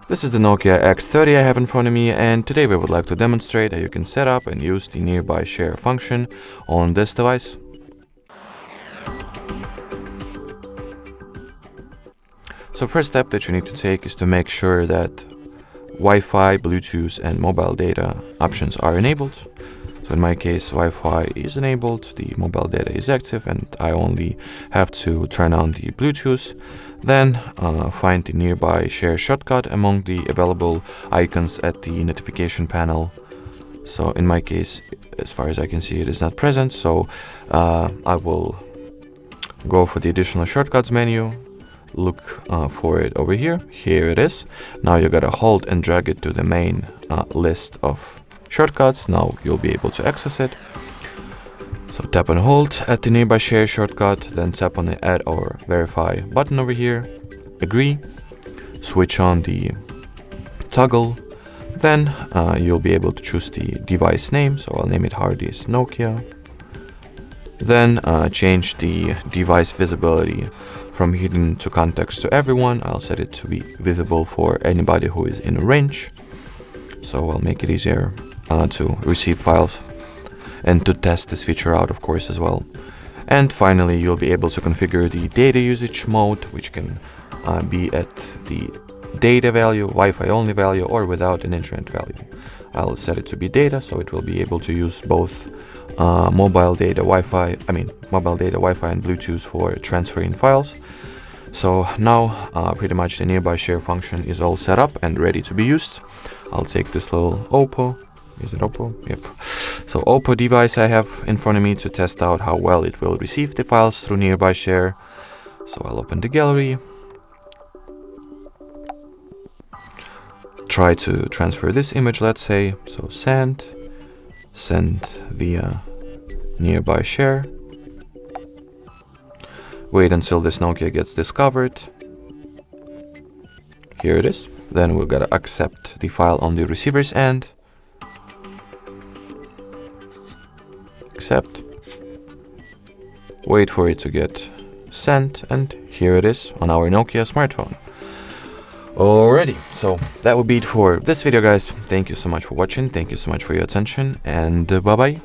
This is the Nokia X30 I have in front of me, and today we would like to demonstrate how you can set up and use the nearby share function on this device. So first step that you need to take is to make sure that Wi-Fi, Bluetooth and mobile data options are enabled. So in my case, Wi-Fi is enabled, the mobile data is active, and I only have to turn on the Bluetooth. Then find the nearby share shortcut among the available icons at the notification panel. So in my case, as far as I can see, it is not present, so I will go for the additional shortcuts menu, look for it over here. Here it is. Now you gotta hold and drag it to the main list of shortcuts. Now you'll be able to access it. So tap and hold at the nearby share shortcut, then tap on the add or verify button over here, agree, switch on the toggle, then you'll be able to choose the device name, so I'll name it HardReset Nokia. Then change the device visibility from hidden to context to everyone. I'll set it to be visible for anybody who is in range, so I'll make it easier to receive files and to test this feature out, of course, as well. And finally, you'll be able to configure the data usage mode, which can be at the data value, Wi-Fi only value, or without an internet value. I'll set it to be data, so it will be able to use both mobile data, Wi-Fi, and Bluetooth for transferring files. So now pretty much the nearby share function is all set up and ready to be used. I'll take this little Oppo. Is it Oppo? Yep. So Oppo device I have in front of me to test out how well it will receive the files through nearby share. So I'll open the gallery. Try to transfer this image, let's say. So send via nearby share. Wait until this Nokia gets discovered. Here it is. Then we've got to accept the file on the receiver's end. Accept. Wait for it to get sent, and here it is on our Nokia smartphone. Alrighty, so that would be it for this video, guys. Thank you so much for watching, thank you so much for your attention, and bye bye.